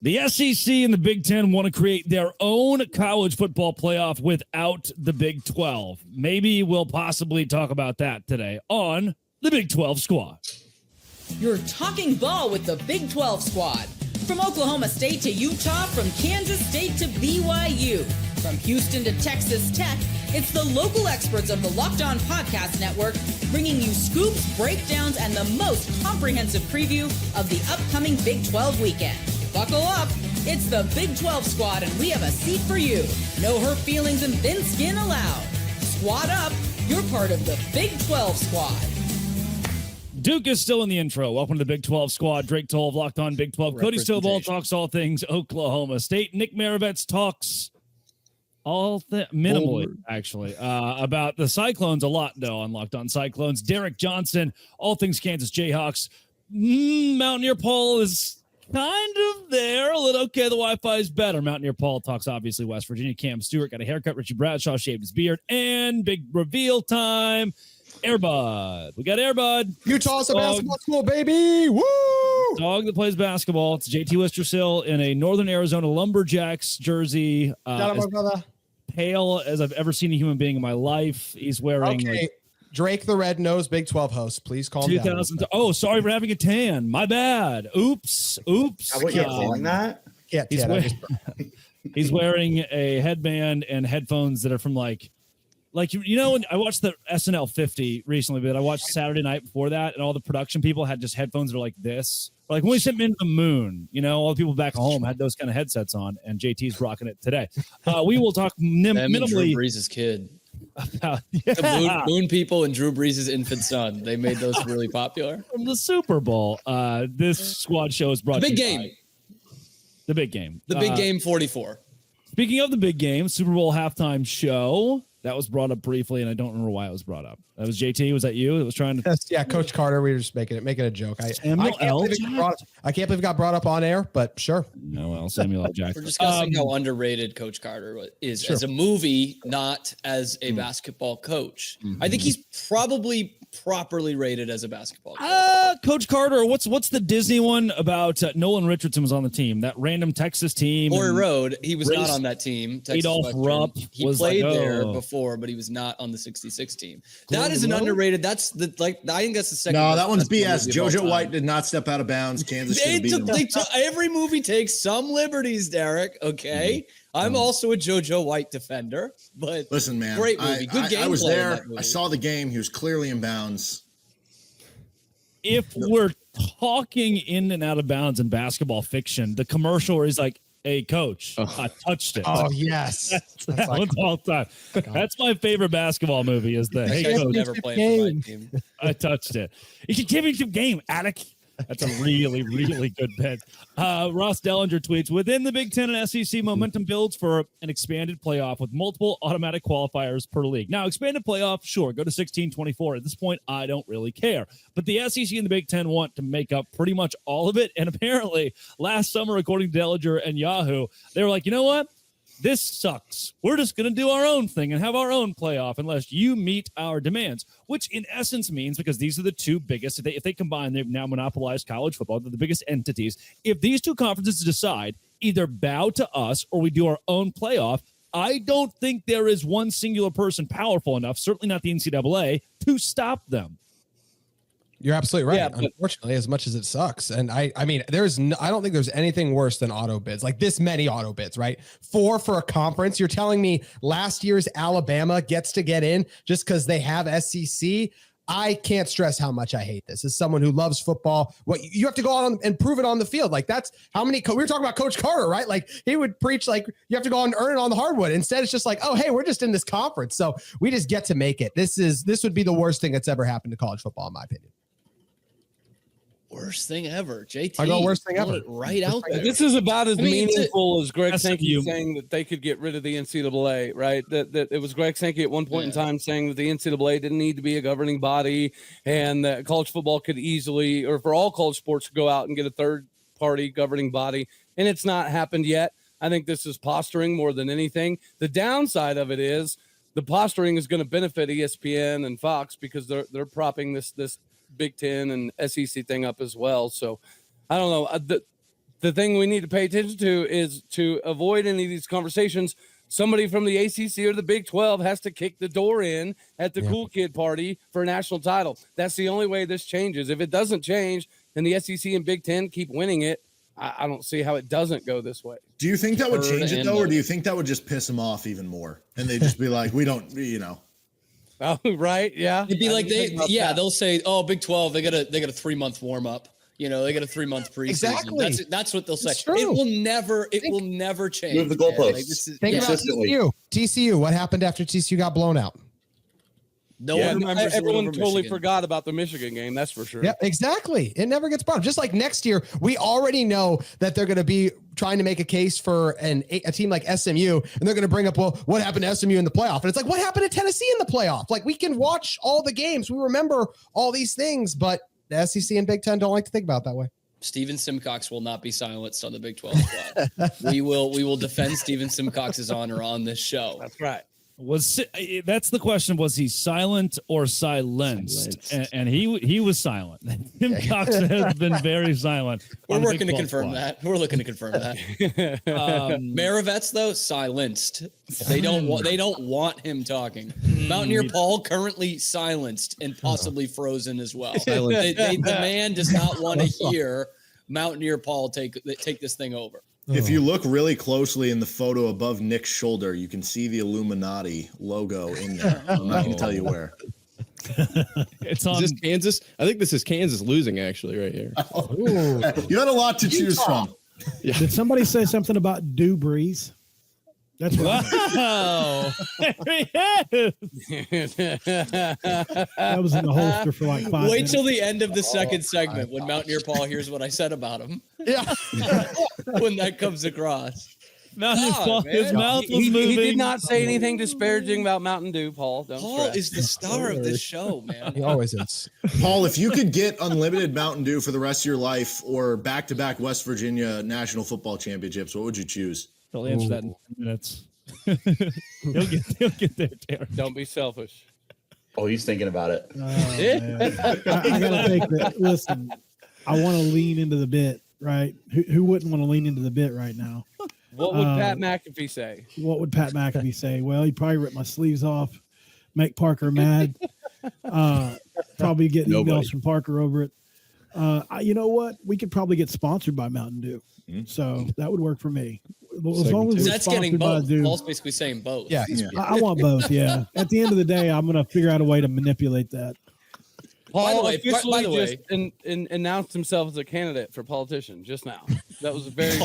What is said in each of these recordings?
The SEC and the Big Ten want to create their own college football playoff without the Big 12. Maybe we'll possibly talk about that today on the Big 12 Squad. You're talking ball with the Big 12 Squad. From Oklahoma State to Utah, from Kansas State to BYU, from Houston to Texas Tech, it's the local experts of the Locked On Podcast Network bringing you scoops, breakdowns, and the most comprehensive preview of the upcoming Big 12 weekend. Buckle up. It's the Big 12 Squad, and we have a seat for you. No hurt feelings and thin skin allowed. Squad up. You're part of the Big 12 Squad. Duke is still in the intro. Welcome to the Big 12 Squad. Drake Toll of Locked On Big 12. Cody Stovall talks all things Oklahoma State. Nick Maravets talks minimally, actually, about the Cyclones a lot, though, on Locked On Cyclones. Derek Johnson, all things Kansas Jayhawks. Mountaineer Paul is kind of there. A little okay. The Wi-Fi is better. Mountaineer Paul talks obviously West Virginia. Cam Stewart got a haircut. Richie Bradshaw shaved his beard. And big reveal time. Airbud. We got Airbud. Utah's a basketball school, baby. Woo! Dog that plays basketball. It's JT Wistersill in a Northern Arizona Lumberjacks jersey. As pale as I've ever seen a human being in my life. He's wearing. Okay. Drake the Red Nosed Big 12 host. Please calm down. Oh, sorry for having a tan. My bad. Oops. What you're calling that? Yeah, he's wearing a headband and headphones that are from like you know, I watched the SNL 50 recently, but I watched Saturday Night before that, and all the production people had just headphones that are like this. Like when we sent Men to the Moon, you know, all the people back home had those kind of headsets on, and JT's rocking it today. We will talk minimally. Drew Brees' kid. About, The moon people and Drew Brees' infant son. They made those really popular. From the Super Bowl. This squad show is brought The to big you game. by The big game. The big game 44. Speaking of the big game, Super Bowl halftime show. That was brought up briefly, and I don't remember why it was brought up. That was JT. Was that you that was trying to? Yeah, Coach Carter. We were just making a joke. I can't believe it got brought up on air, but sure. No, well, Samuel L. Jackson. We're discussing how underrated Coach Carter is as a movie, not as a basketball coach. I think he's probably properly rated as a basketball coach. Coach Carter. What's the Disney one about Nolan Richardson was on the team, that random Texas team? Glory Road. He was not on that team. Adolph Rupp. He played there before, but he was not on the 66 team. That is an underrated. That's I think that's the second. No, that one's BS. JoJo White did not step out of bounds. Kansas should beat him. Every movie takes some liberties, Derek. Okay. I'm also a JoJo White defender, but listen, man, great movie. Good game. I was there. I saw the game. He was clearly in bounds. If we're talking in and out of bounds in basketball fiction, the commercial where he's like, "Hey, coach, I touched it." Oh, yes. That's like, all time. That's my favorite basketball movie is the "Hey, coach, never played for my team. I touched it." You can give me some game, Attic. That's a really, really good bet. Ross Dellinger tweets, within the Big Ten and SEC, momentum builds for an expanded playoff with multiple automatic qualifiers per league. Now, expanded playoff, sure, go to 16-24. At this point, I don't really care. But the SEC and the Big Ten want to make up pretty much all of it. And apparently, last summer, according to Dellinger and Yahoo, they were like, you know what? This sucks. We're just going to do our own thing and have our own playoff unless you meet our demands, which in essence means, because these are the two biggest, if they combine, they've now monopolized college football. They're the biggest entities. If these two conferences decide either bow to us or we do our own playoff, I don't think there is one singular person powerful enough, certainly not the NCAA, to stop them. You're absolutely right. Yeah, unfortunately, as much as it sucks. And I mean, I don't think there's anything worse than auto bids, like this many auto bids, right? 4 for a conference. You're telling me last year's Alabama gets to get in just because they have SEC. I can't stress how much I hate this. As someone who loves football, what you have to go on and prove it on the field. Like that's how many, we were talking about Coach Carter, right? Like he would preach, like you have to go on and earn it on the hardwood. Instead, it's just like, oh, hey, we're just in this conference. So we just get to make it. This would be the worst thing that's ever happened to college football, in my opinion. Worst thing ever, JT. I go worst thing ever. Right out there. This is about as meaningful as Greg Sankey saying that they could get rid of the NCAA, right? That it was Greg Sankey at one point in time saying that the NCAA didn't need to be a governing body and that college football could easily, or for all college sports, go out and get a third-party governing body. And it's not happened yet. I think this is posturing more than anything. The downside of it is the posturing is going to benefit ESPN and Fox because they're propping this Big Ten and SEC thing up as well. So I don't know. the thing we need to pay attention to is to avoid any of these conversations. Somebody from the ACC or the Big 12 has to kick the door in at the cool kid party for a national title. That's the only way this changes. If it doesn't change and the SEC and Big 10 keep winning it, I don't see how it doesn't go this way. Do you think that would change it, though, or do you think that would just piss them off even more? And they'd just be like, we don't, Oh, right. Yeah. It'd be like they'll say, oh, Big 12, they got a 3-month warm up. They got a 3-month preseason. Exactly. That's what they'll say. It's true. It will never change. Move the goalposts. Think about TCU. TCU. What happened after TCU got blown out? No one remembers. Everyone totally forgot about the Michigan game. That's for sure. Yeah, exactly. It never gets brought up. Just like next year, we already know that they're going to be trying to make a case for a team like SMU, and they're going to bring up, well, what happened to SMU in the playoff? And it's like, what happened to Tennessee in the playoff? Like, we can watch all the games. We remember all these things, but the SEC and Big 10 don't like to think about it that way. Steven Simcox will not be silenced on the Big 12 squad. We will defend Steven Simcox's honor on this show. That's right. That's the question. Was he silent or silenced? And he was silent. Tim Cox has been very silent. We're working to confirm that. We're looking to confirm that. Maravets, though, silenced. They don't want him talking. Mountaineer Paul currently silenced and possibly frozen as well. The man does not want to hear Mountaineer Paul take this thing over. If you look really closely in the photo above Nick's shoulder, you can see the Illuminati logo in there. I'm not going to tell you where. It's on. Is this Kansas? I think this is Kansas losing, actually, right here. You had a lot to choose from. Yeah. Did somebody say something about Dew Breeze? That's right. Wow. That was in the holster for like 5 minutes. Wait till the end of the second segment when Mountaineer Paul hears what I said about him. Yeah. When that comes across. His mouth was moving. He did not say anything disparaging about Mountain Dew, Paul. Paul is the star of this show, man. He always is. Paul, if you could get unlimited Mountain Dew for the rest of your life or back-to-back West Virginia National Football Championships, what would you choose? He'll answer that in 10 minutes. he'll get there, Taylor. Don't be selfish. Oh, he's thinking about it. I gotta take that. Listen, I want to lean into the bit, right? Who wouldn't want to lean into the bit right now? What would Pat McAfee say? What would Pat McAfee say? Well, he'd probably rip my sleeves off, make Parker mad. Probably get emails from Parker over it. You know what? We could probably get sponsored by Mountain Dew. So that would work for me. As long as that's getting both. Paul's basically saying both. Yeah. I want both. Yeah. At the end of the day, I'm going to figure out a way to manipulate that. Paul officially announced himself as a candidate for politician just now. That was very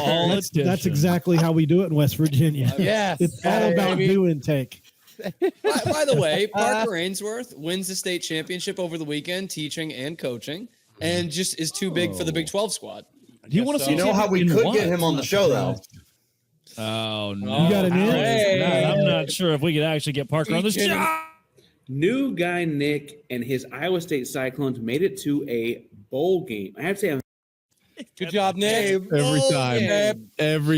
that's exactly how we do it in West Virginia. Yes. It's all about dew intake. By the way, Parker Ainsworth wins the state championship over the weekend, teaching and coaching, and just is too big for the Big 12 squad. Do you want to see? You know how we could get him on the show, though. Oh no! You got an in? I'm not sure if we could actually get Parker on the show. New guy Nick and his Iowa State Cyclones made it to a bowl game. I have to say, good job, Nick. Every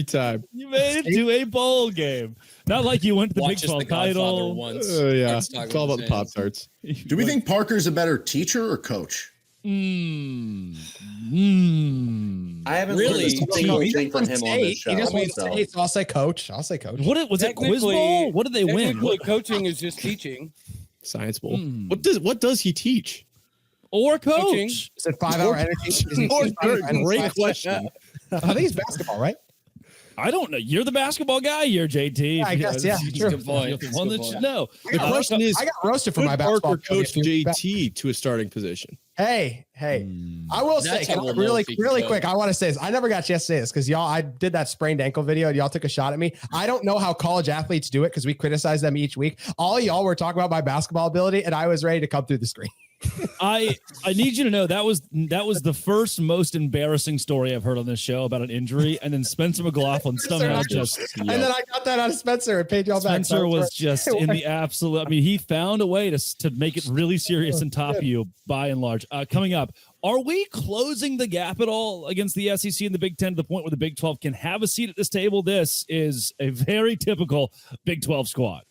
time. You made it to a bowl game. Not like you went to the Big 12 title. Once. Yeah, it's all about the Pop-Tarts. Do we think Parker's a better teacher or coach? I haven't heard a single thing from him on this show. He just wants to say, so I'll say coach. What was it? Quiz bowl? What did they win? Coaching is just teaching. Science bowl. What does he teach? Or coach? Coaching. Is it 5-hour energy? Great question. I think it's basketball, right? I don't know. You're the basketball guy here, JT. Yeah, I guess, yeah. Sure. Good point. One that should know. The question is, I got roasted for my Parker basketball coach JT to a starting position. Hey, I will say, really quick, I want to say this. I never got a chance to say this because I did that sprained ankle video and y'all took a shot at me. I don't know how college athletes do it because we criticize them each week. All y'all were talking about my basketball ability and I was ready to come through the screen. I need you to know that was the first most embarrassing story I've heard on this show about an injury, and then Spencer McLaughlin somehow and then I got that out of Spencer and paid y'all back. Spencer was just in the absolute. I mean, he found a way to make it really serious and top you by and large. Coming up, are we closing the gap at all against the SEC and the Big 10 to the point where the Big 12 can have a seat at this table? This is a very typical Big 12 squad.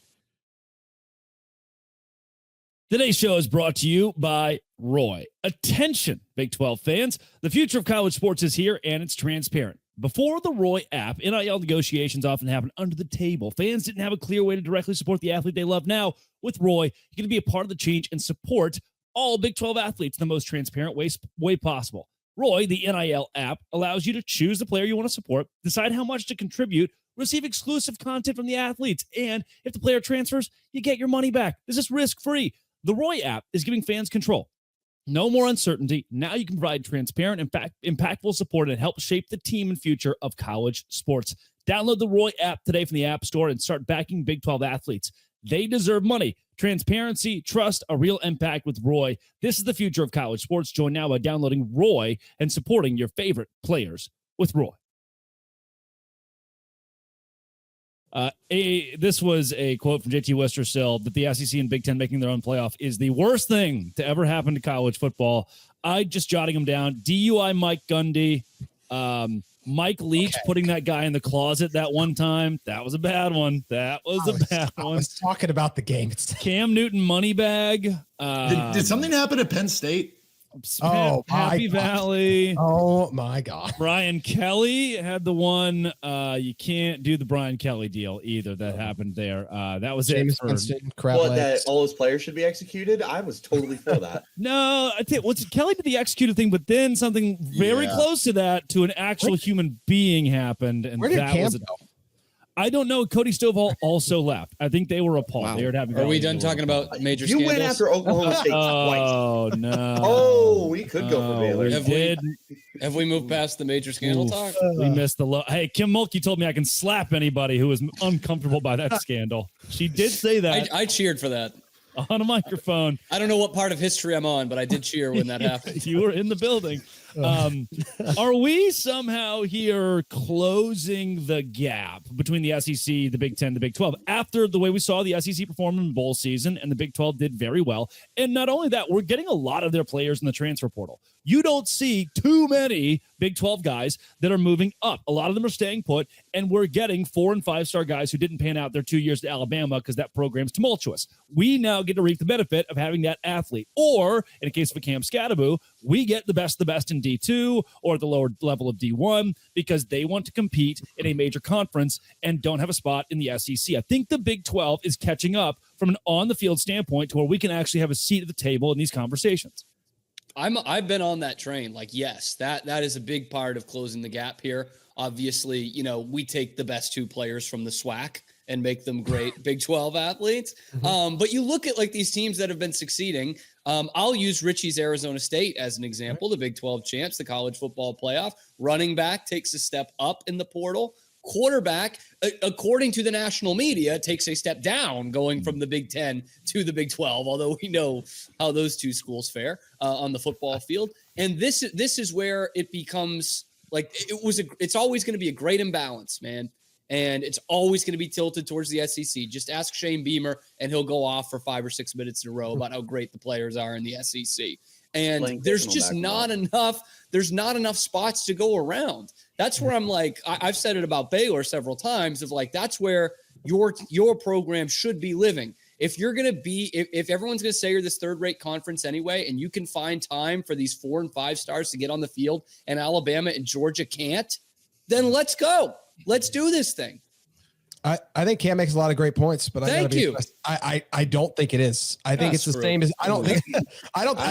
Today's show is brought to you by Roy. Attention, Big 12 fans. The future of college sports is here, and it's transparent. Before the Roy app, NIL negotiations often happen under the table. Fans didn't have a clear way to directly support the athlete they love. Now, with Roy, you're going to be a part of the change and support all Big 12 athletes in the most transparent way possible. Roy, the NIL app, allows you to choose the player you want to support, decide how much to contribute, receive exclusive content from the athletes, and if the player transfers, you get your money back. This is risk-free. The Roy app is giving fans control. No more uncertainty. Now you can provide transparent and impactful support and help shape the team and future of college sports. Download the Roy app today from the App Store and start backing Big 12 athletes. They deserve money, transparency, trust, a real impact with Roy. This is the future of college sports. Join now by downloading Roy and supporting your favorite players with Roy. This was a quote from JT Westersill that the SEC and Big Ten making their own playoff is the worst thing to ever happen to college football. I just jotting them down. DUI Mike Gundy, Mike Leach putting that guy in the closet that one time. That was a bad one. I was talking about the game. Cam Newton Moneybag. Did something happen at Penn State? Happy Valley. Oh my God. Brian Kelly had the one. You can't do the Brian Kelly deal either. That happened there. That was James that all those players should be executed. I was totally for that. No, I think Kelly did the executed thing, but then something very close to that to an actual human being happened, and where did that Cam was. I don't know. Cody Stovall also left. I think they were appalled. Wow. They were having. Are we done talking about major You scandals? went after Oklahoma State twice. Oh no! Oh, we could go for Baylor. Have we moved past the major scandal talk? We missed the Hey, Kim Mulkey told me I can slap anybody who is uncomfortable by that scandal. She did say that. I cheered for that on a microphone. I don't know what part of history I'm on, but I did cheer when that happened. You were in the building. Are we somehow here closing the gap between the SEC, the Big Ten, the Big 12 after the way we saw the SEC perform in bowl season and the Big 12 did very well? And not only that, we're getting a lot of their players in the transfer portal. You don't see too many Big 12 guys that are moving up. A lot of them are staying put, and we're getting 4- and 5-star guys who didn't pan out their 2 years to Alabama because that program's tumultuous. We now get to reap the benefit of having that athlete. Or, in a case of a Cam Scadaboo, we get the best in D2 or the lower level of D1 because they want to compete in a major conference and don't have a spot in the SEC. I think the Big 12 is catching up from an on-the-field standpoint to where we can actually have a seat at the table in these conversations. I've been on that train. Like, yes, that is a big part of closing the gap here. Obviously, we take the best 2 players from the SWAC and make them great Big 12 athletes. But you look at like these teams that have been succeeding. I'll use Richie's Arizona State as an example, the Big 12 champs, the college football playoff. Running back takes a step up in the portal. Quarterback, according to the national media, takes a step down going from the Big 10 to the Big 12, although we know how those 2 schools fare on the football field. And this is where it becomes like it's always going to be a great imbalance, man. And it's always going to be tilted towards the SEC. Just ask Shane Beamer, and he'll go off for 5 or 6 minutes in a row about how great the players are in the SEC. And there's just not enough. There's not enough spots to go around. That's where I'm like, I've said it about Baylor several times of like, that's where your program should be living. If you're going to be, if everyone's going to say you're this 3rd-rate conference anyway, and you can find time for these 4 and 5 stars to get on the field and Alabama and Georgia can't, then let's go. Let's do this thing. I think Cam makes a lot of great points, but I don't think it is. I think it's the same as I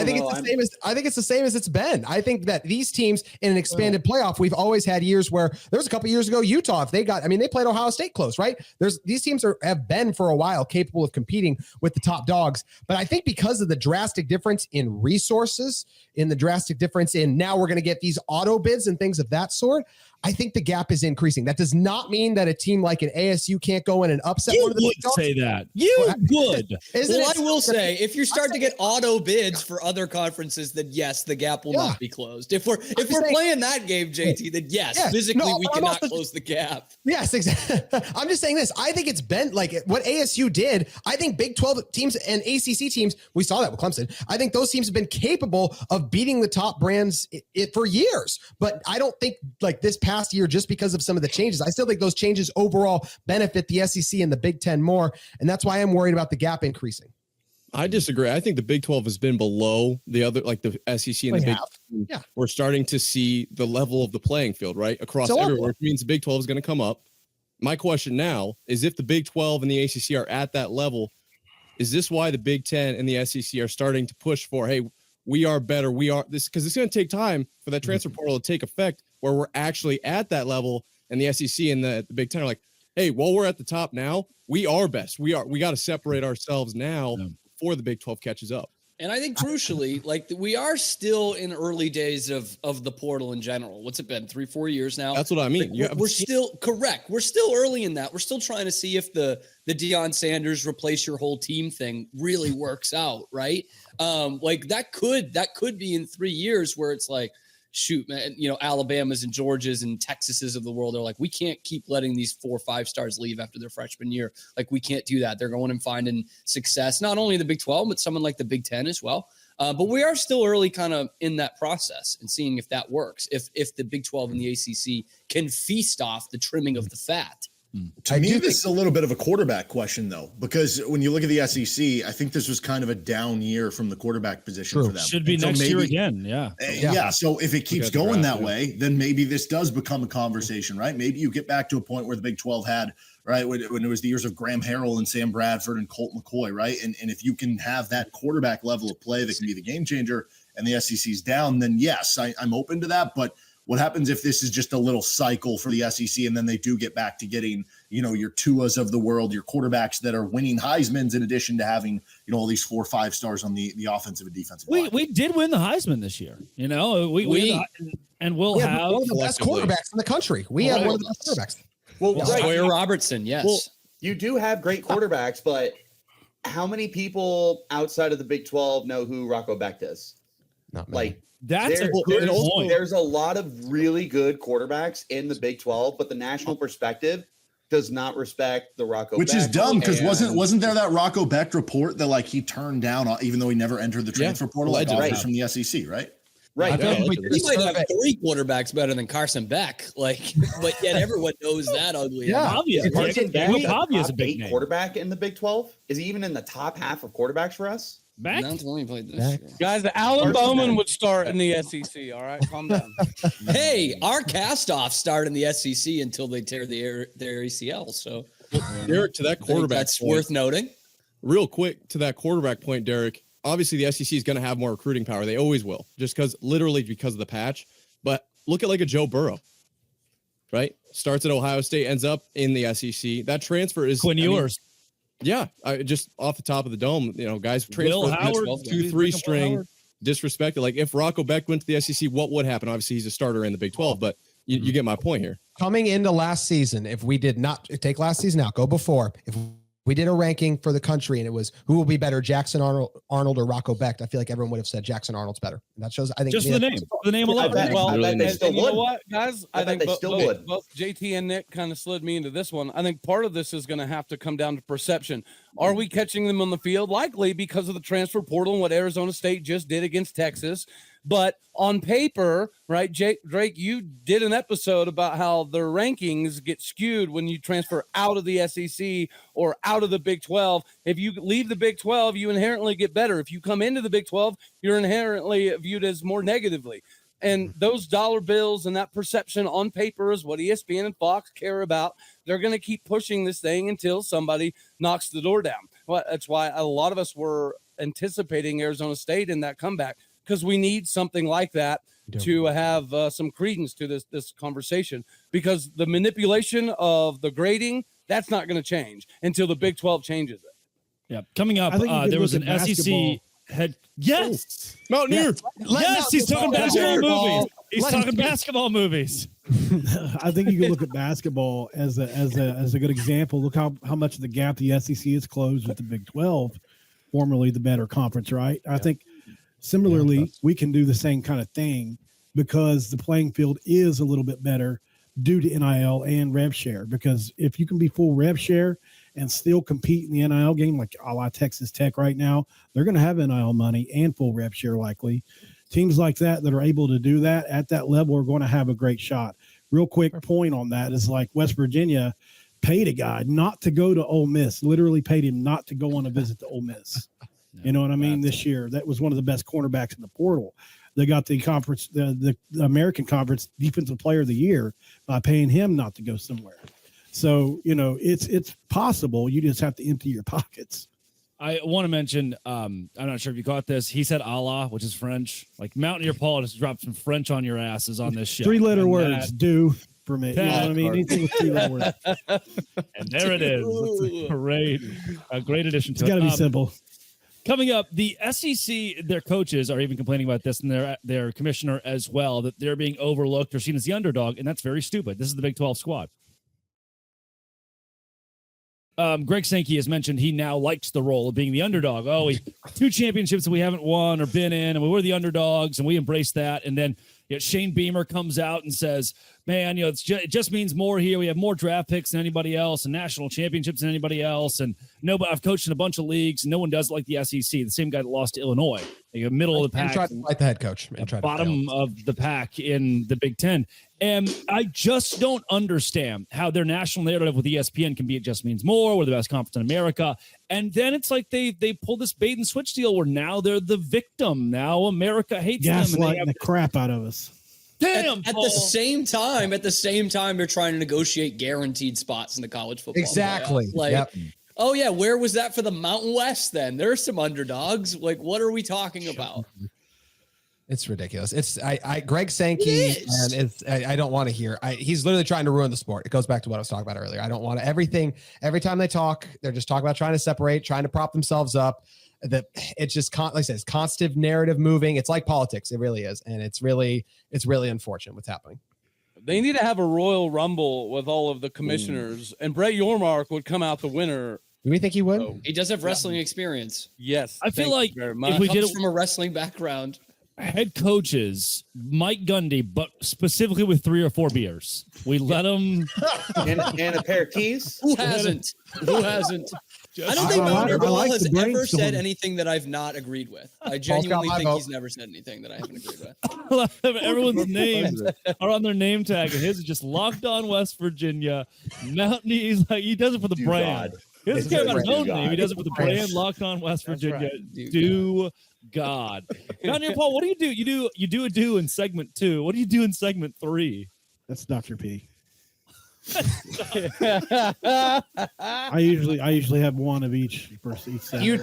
think it's the same as it's been. I think that these teams in an expanded playoff, we've always had years where there was a couple years ago, Utah, if they played Ohio State close, right? These teams have been for a while capable of competing with the top dogs. But I think because of the drastic difference in resources, in the drastic difference in now we're going to get these auto bids and things of that sort, I think the gap is increasing. That does not mean that a team like an ASU can't go in and upset one of the big dogs. Say that. You would. I will say, if you start to get auto bids for other conferences, then yes, the gap will not be closed. If we're playing that game, JT, then yes, physically we cannot close the gap. Yes, exactly. I'm just saying this. I think it's been like what ASU did. I think Big 12 teams and ACC teams, we saw that with Clemson. I think those teams have been capable of beating the top brands for years. But I don't think like this past year, just because of some of the changes, I still think those changes overall benefit the SEC and the Big Ten more. And that's why I'm worried about the gap increasing. I disagree. I think the Big 12 has been below the other, like the SEC and the Big 10. Yeah. We're starting to see the level of the playing field, right? Across everywhere, which means the Big 12 is going to come up. My question now is, if the Big 12 and the ACC are at that level, is this why the Big 10 and the SEC are starting to push for, hey, we are better. We are this, because it's going to take time for that transfer portal to take effect where we're actually at that level. And the SEC and the Big 10 are like, hey, while we're at the top now, we are best. We got to separate ourselves now before the Big 12 catches up. And I think crucially, like we are still in early days of the portal in general. What's it been? 3-4 years now? That's what I mean. Like, we're still correct. We're still early in that. We're still trying to see if the Deion Sanders replace your whole team thing really works out, right? Like that could be in 3 years where it's like, shoot, man, Alabamas and Georgias and Texases of the world are like, we can't keep letting these 4 or 5 stars leave after their freshman year. Like, we can't do that. They're going and finding success, not only in the Big 12, but someone like the Big 10 as well. But we are still early kind of in that process and seeing if that works, if the Big 12 and the ACC can feast off the trimming of the fat. To me, this is a little bit of a quarterback question, though, because when you look at the SEC, I think this was kind of a down year from the quarterback position for them. Should be next year again. Yeah. So if it keeps going that way, then maybe this does become a conversation, right? Maybe you get back to a point where the Big 12 had, right, when it was the years of Graham Harrell and Sam Bradford and Colt McCoy, right? And if you can have that quarterback level of play that can be the game changer and the SEC's down, then yes, I'm open to that. But what happens if this is just a little cycle for the SEC and then they do get back to getting, your Tuas of the world, your quarterbacks that are winning Heismans in addition to having, all these 4 or 5 stars on the offensive and defensive line? We did win the Heisman this year, and we'll have one of the best quarterbacks in the country. We have one of the best quarterbacks. Well, Sawyer Robertson, yes. Well, you do have great quarterbacks, but how many people outside of the Big 12 know who Rocco Becht is? Not many. Like, that's a good point. There's a lot of really good quarterbacks in the Big 12, but the national perspective does not respect the Rocco Which Becht. is dumb, because wasn't there that Rocco Becht report that like he turned down even though he never entered the transfer portal, like offers from the SEC, right? Right. He might have 3 quarterbacks better than Carson Beck, but yet everyone knows that ugly. Yeah, Is Carson Beck is a big top 8 quarterback in the Big 12? Is he even in the top half of quarterbacks for us? Back? Guys, the Alan Bowman would start in the SEC. All right, calm down. Hey, our cast-offs start in the SEC until they tear their ACL. So, Derek, to that quarterback, that's worth noting. Real quick, to that quarterback point, Derek. Obviously, the SEC is going to have more recruiting power. They always will, just because of the patch. But look at like a Joe Burrow, right? Starts at Ohio State, ends up in the SEC. That transfer is Quinn Ewers. Yeah, just off the top of the dome, guys transfer 2-3 string, disrespected. Like if Rocco Becht went to the SEC, what would happen? Obviously, he's a starter in the Big 12, but you get my point here. Coming into last season, if we did not take last season out, go before, if we did a ranking for the country and it was who will be better, Jackson Arnold or Rocco Becht, I feel like everyone would have said Jackson Arnold's better. And that shows, I think, just the name alone. I bet they still would. You know what, guys? I think they still would. Both JT and Nick kind of slid me into this one. I think part of this is going to have to come down to perception. Are we catching them on the field? Likely because of the transfer portal and what Arizona State just did against Texas. But on paper, right, Drake, you did an episode about how the rankings get skewed when you transfer out of the SEC or out of the Big 12. If you leave the Big 12, you inherently get better. If you come into the Big 12, you're inherently viewed as more negatively. And those dollar bills and that perception on paper is what ESPN and Fox care about. They're going to keep pushing this thing until somebody knocks the door down. Well, that's why a lot of us were anticipating Arizona State in that comeback, because we need something like that to have some credence to this conversation, because the manipulation of the grading, that's not going to change until the Big 12 changes it. Yeah. Coming up, there was an SEC head. Yes. Mountaineer. Yes. He's talking basketball movies. He's talking basketball movies. I think you can look at basketball as a good example. Look how much of the gap the SEC has closed with the Big 12, formerly the better conference, right? I think similarly, we can do the same kind of thing because the playing field is a little bit better due to NIL and rev share. Because if you can be full rev share and still compete in the NIL game, like a la Texas Tech right now, they're going to have NIL money and full rev share likely. Teams like that are able to do that at that level are going to have a great shot. Real quick point on that is like West Virginia paid a guy not to go to Ole Miss, literally paid him not to go on a visit to Ole Miss. You know what I mean? This year, that was one of the best cornerbacks in the portal. They got the conference, the American Conference Defensive Player of the Year by paying him not to go somewhere. So, you know, it's possible. You just have to empty your pockets. I want to mention, I'm not sure if you caught this. He said Allah, which is French. Like Mountaineer Paul just dropped some French on your asses on this show. 3-letter words, do for me. You know what I mean? Anything with 3-letter words. And there it is. That's a great addition to it. It's got to be simple. Coming up, the SEC, their coaches are even complaining about this, and their commissioner as well, that they're being overlooked or seen as the underdog, and that's very stupid. This is the Big 12 squad. Greg Sankey has mentioned he now likes the role of being the underdog. Oh, 2 championships that we haven't won or been in, and we were the underdogs, and we embrace that. And then Shane Beamer comes out and says, man, it just means more here. We have more draft picks than anybody else and national championships than anybody else. And I've coached in a bunch of leagues. And no one does it like the SEC. The same guy that lost to Illinois, middle of the pack. Tried to fight the head coach. Bottom of the pack in the Big Ten. And I just don't understand how their national narrative with ESPN can be it just means more. We're the best conference in America. And then it's like they pull this bait and switch deal where now they're the victim. Now America hates them. Gaslighting the crap out of us. Damn, at the same time, they're trying to negotiate guaranteed spots in the college football. Exactly. Oh yeah, where was that for the Mountain West then? There's some underdogs. Like, what are we talking about? It's ridiculous. It's Greg Sankey, and I don't want to hear. He's literally trying to ruin the sport. It goes back to what I was talking about earlier. I don't want to. Every time they talk, they're just talking about trying to separate, trying to prop themselves up. That it's just like I said, it's constant narrative moving. It's like politics. It really is, and it's really unfortunate what's happening. They need to have a Royal Rumble with all of the commissioners, and Brett Yormark would come out the winner. Do we think he would? He does have wrestling experience. Yes, I feel like if we did it from a wrestling background. Head coaches Mike Gundy, but specifically with 3 or 4 beers. We let them and a pair of keys. Who hasn't? I don't think Mountaineer Paul has ever said anything that I've not agreed with. I genuinely think he's never said anything that I haven't agreed with. Everyone's names are on their name tag, and his is just Locked On West Virginia. Mountaineer, he does it for the brand. He doesn't care about his own name. He does it for the brand. Locked On West Virginia. Do God. Mountaineer Paul, what do? You do a do in segment 2. What do you do in segment 3? That's Dr. P. I usually have one of each person. Do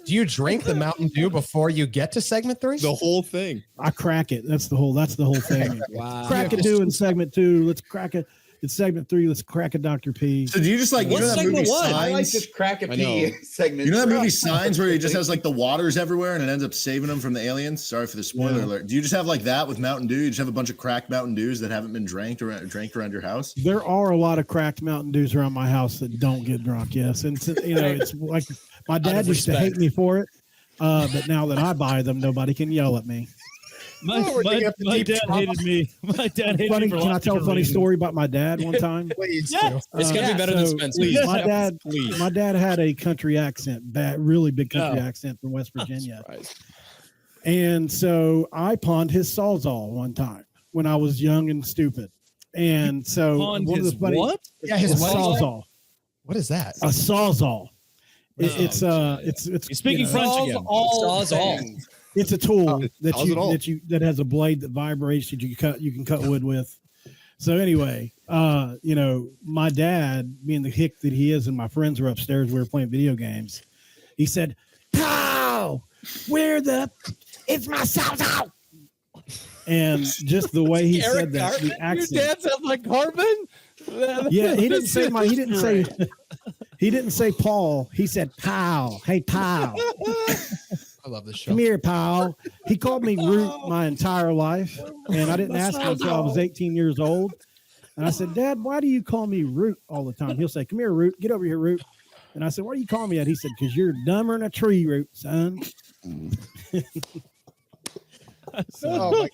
you drink the Mountain Dew before you get to segment 3? The whole thing. I crack it. That's the whole thing. Wow. Crack a Dew in segment 2. Let's crack it. It's segment 3. Let's crack a Dr. P. So do you just like that movie Signs? I like this crack a P segment. You know that movie Signs where he just has like the waters everywhere and it ends up saving them from the aliens? Sorry for the spoiler alert. Do you just have like that with Mountain Dew? You just have a bunch of cracked Mountain Dews that haven't been drank around your house? There are a lot of cracked Mountain Dews around my house that don't get drunk. Yes, and it's like my dad used to hate me for it, but now that I buy them, nobody can yell at me. My dad hated me. My dad hated me. Can I tell a funny story about my dad one time? Please. It's gonna be better than Spencer. My dad had a country accent, really big country accent from West Virginia. And so I pawned his Sawzall one time when I was young and stupid. And so one of the funny, what? Yeah, his Sawzall. What is that? A Sawzall. It's speaking French again. Sawzall. It's a tool that has a blade that vibrates that you can cut wood with. So anyway, my dad, being the hick that he is, and my friends were upstairs, we were playing video games. He said, "Pow! It's my Sawzall." And just the way he said that, the accent. Your dad sounds like Carbon. Yeah, he didn't say Paul. He said Pow. Hey, Pow. I love this show. Come here, pal. He called me Root my entire life, and I didn't ask him until I was 18 years old. And I said, "Dad, why do you call me Root all the time?" He'll say, "Come here, Root. Get over here, Root." And I said, "What do you call me at?" He said, "Because you're dumber than a tree root, son."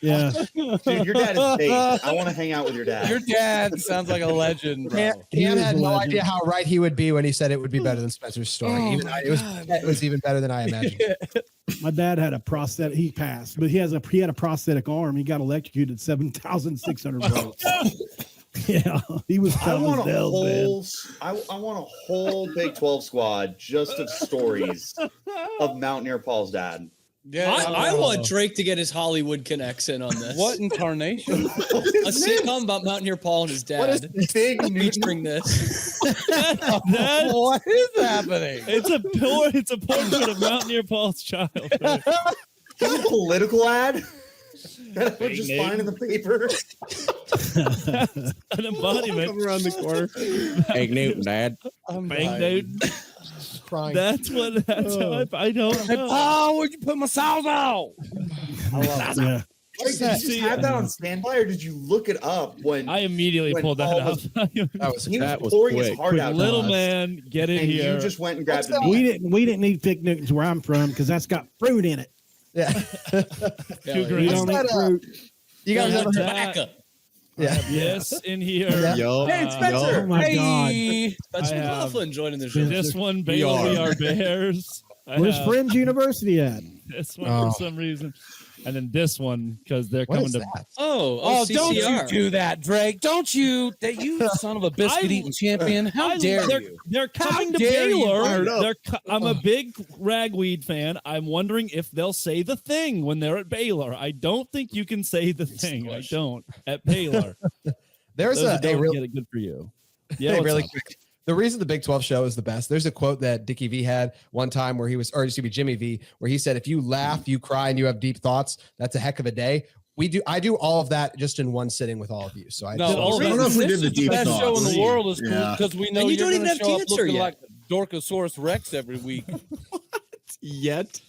Yeah. Dude, your dad is big. I want to hang out with your dad. Your dad sounds like a legend, bro. Cam had no idea how right he would be when he said it would be better than Spencer's story. It was even better than I imagined. My dad had a prosthetic. He passed, but he had a prosthetic arm. He got electrocuted 7,600 volts. Yeah, he was I tough want as a nails, man. whole. I want a whole Big 12 squad just of stories of Mountaineer Paul's dad. Yeah, I want Drake to get his Hollywood connects in on this. What incarnation? A sitcom about Mountaineer Paul and his dad. What is Big featuring this? What is happening? It's a portrait of Mountaineer Paul's childhood. Is it a political ad? That I just find in the paper. An embodiment. Come around the corner. Egg Newton, Dad. Bang Newton. Crying. That's how I don't know. Oh, where'd you put my sauce on? I love it. Yeah. Wait, did you just have that on standby, or did you look it up when I immediately when pulled that Paul up. he that was was pouring his quick. heart out? to Little us, man, get in and here. you just went and grabbed What's the that? meat. We didn't need Thick Newtons where I'm from because that's got fruit in it. Yeah. Two We green. don't that, eat fruit. You guys Yeah. ever Tobacco. Yeah. Yes, in here. Yeah. Yo, Hey, Spencer. Oh my god. That's I have- Laughlin joining the show. This one, Baylor, we are Bears. I Where's have Fringe University at? this one Oh. for some reason. And then this one, because they're What coming is to that? Oh, don't you CCR. do that, Drake. Don't you, that you son of a biscuit eating champion. How dare they're, you? They're coming to dare you Baylor. fire it up. I'm a big ragweed fan. I'm wondering if they'll say the thing when they're at Baylor. I don't think you can say the thing. I don't at Baylor. There's Those a that don't real get it good for you. Yeah, what's really up? quick. The reason the Big 12 show is the best, there's a quote that Dickie V had one time where he was, or excuse me, Jimmy V, where he said, if you laugh, you cry, and you have deep thoughts, that's a heck of a day. I do all of that just in one sitting with all of you. So I No, all the I don't know reason if we this did the is deep best show in thoughts. the world is Yeah. because we know And you you're don't even gonna have show up cancer looking yet. like Dorkosaurus Rex every week. yet.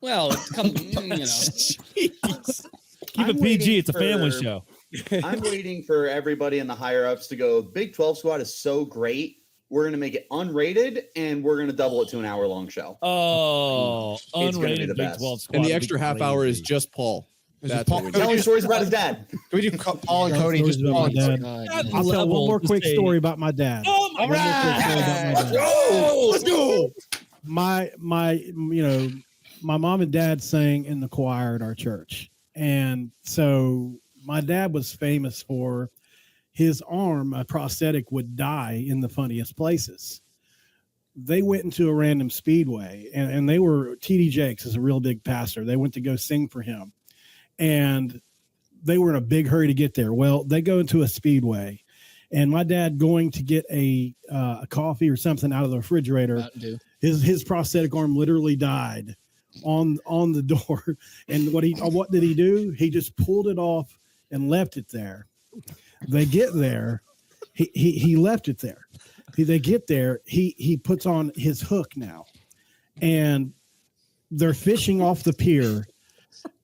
Well, come, you know. Keep I'm it PG. waiting It's a family for- show. I'm waiting for everybody in the higher ups to go, Big 12 squad is so great. We're going to make it unrated and we're going to double it to an hour-long show. Oh, It's gonna be unrated the Big best. 12 squad. And the would be extra half hour is crazy. just Paul. Is it That's Paul? what we do. Telling stories about his dad. Can we do Paul and Yeah, Cody? stories Just about Paul my and dad. God, That I'll tell one level more to quick say- story about my dad. Oh my One more quick story about my dad. My mom and dad sang in the choir at our church. And so my dad was famous for his arm, a prosthetic, would die in the funniest places. They went into a random speedway and they were, TD Jakes is a real big pastor. They went to go sing for him and they were in a big hurry to get there. Well, they go into a speedway and my dad going to get a coffee or something out of the refrigerator. Mountain Dew. His prosthetic arm literally died on the door. And what did he do? He just pulled it off and left it there. They get there. He left it there. They get there. He puts on his hook now, and they're fishing off the pier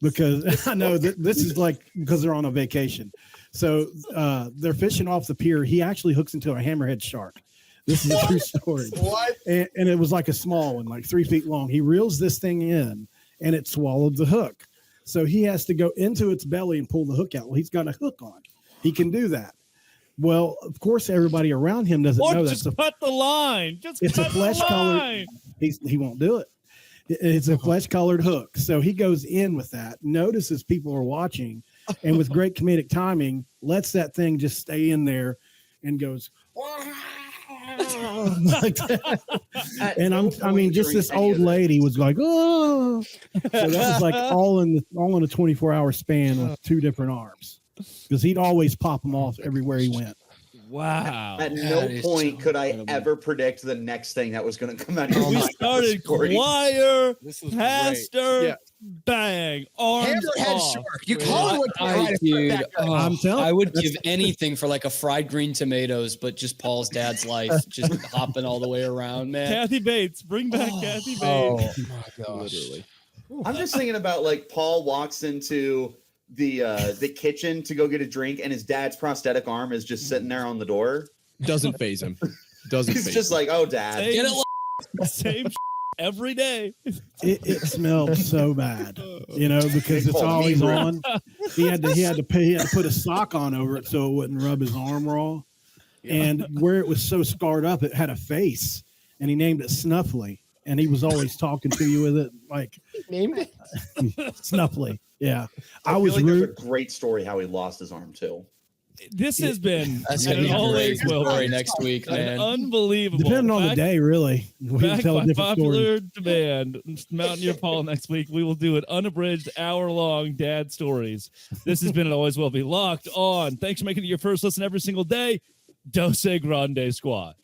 because I know that this is like because they're on a vacation. So they're fishing off the pier. He actually hooks into a hammerhead shark. This is a true story. What? And it was like a small one, like 3 feet long. He reels this thing in, and it swallowed the hook. So he has to go into its belly and pull the hook out. Well, he's got a hook on. He can do that. Well, of course, everybody around him doesn't Or know just that. cut the line. Just It's a cut the flesh-colored- line. He won't do it. It's a flesh-colored hook. So he goes in with that, notices people are watching, and with great comedic timing, lets that thing just stay in there and goes like that. And just this old lady was like, oh. So that was like all in a 24-hour span with 2 different arms, because he'd always pop them off everywhere he went. Wow. At no That is point so could I incredible. ever predict the next thing that was going to come out of your We mouth. started Story. choir, This is pastor, Yeah. bang, arms Hammerhead off. shark. You Hollywood Dude, I'm telling I would give anything for like a fried green tomatoes, but just Paul's dad's life, just hopping all the way around, man. Kathy Bates. Bring back Kathy Bates. Oh my gosh. Literally. I'm just thinking about like Paul walks into the kitchen to go get a drink, and his dad's prosthetic arm is just sitting there on the door. Doesn't phase him. Doesn't He's phase just him. like, "Oh, Dad." Same, Get it same every day. It smelled so bad, because They it's call it always meat on. He had to put a sock on over it so it wouldn't rub his arm raw. And where it was so scarred up, it had a face, and he named it Snuffly. And he was always talking to you with it, like Named it? Snuffly. Yeah, I I feel was like there's a rude. great story how he lost his arm too. This has been That's gonna be a great story next week, man. Unbelievable. Depending on the day, really. We can Back tell a by different popular story. demand, Mountaineer Paul next week. We will do an unabridged hour-long dad stories. This has been an Always Will Be Locked On. Thanks for making it your first listen every single day. Dose Grande Squad.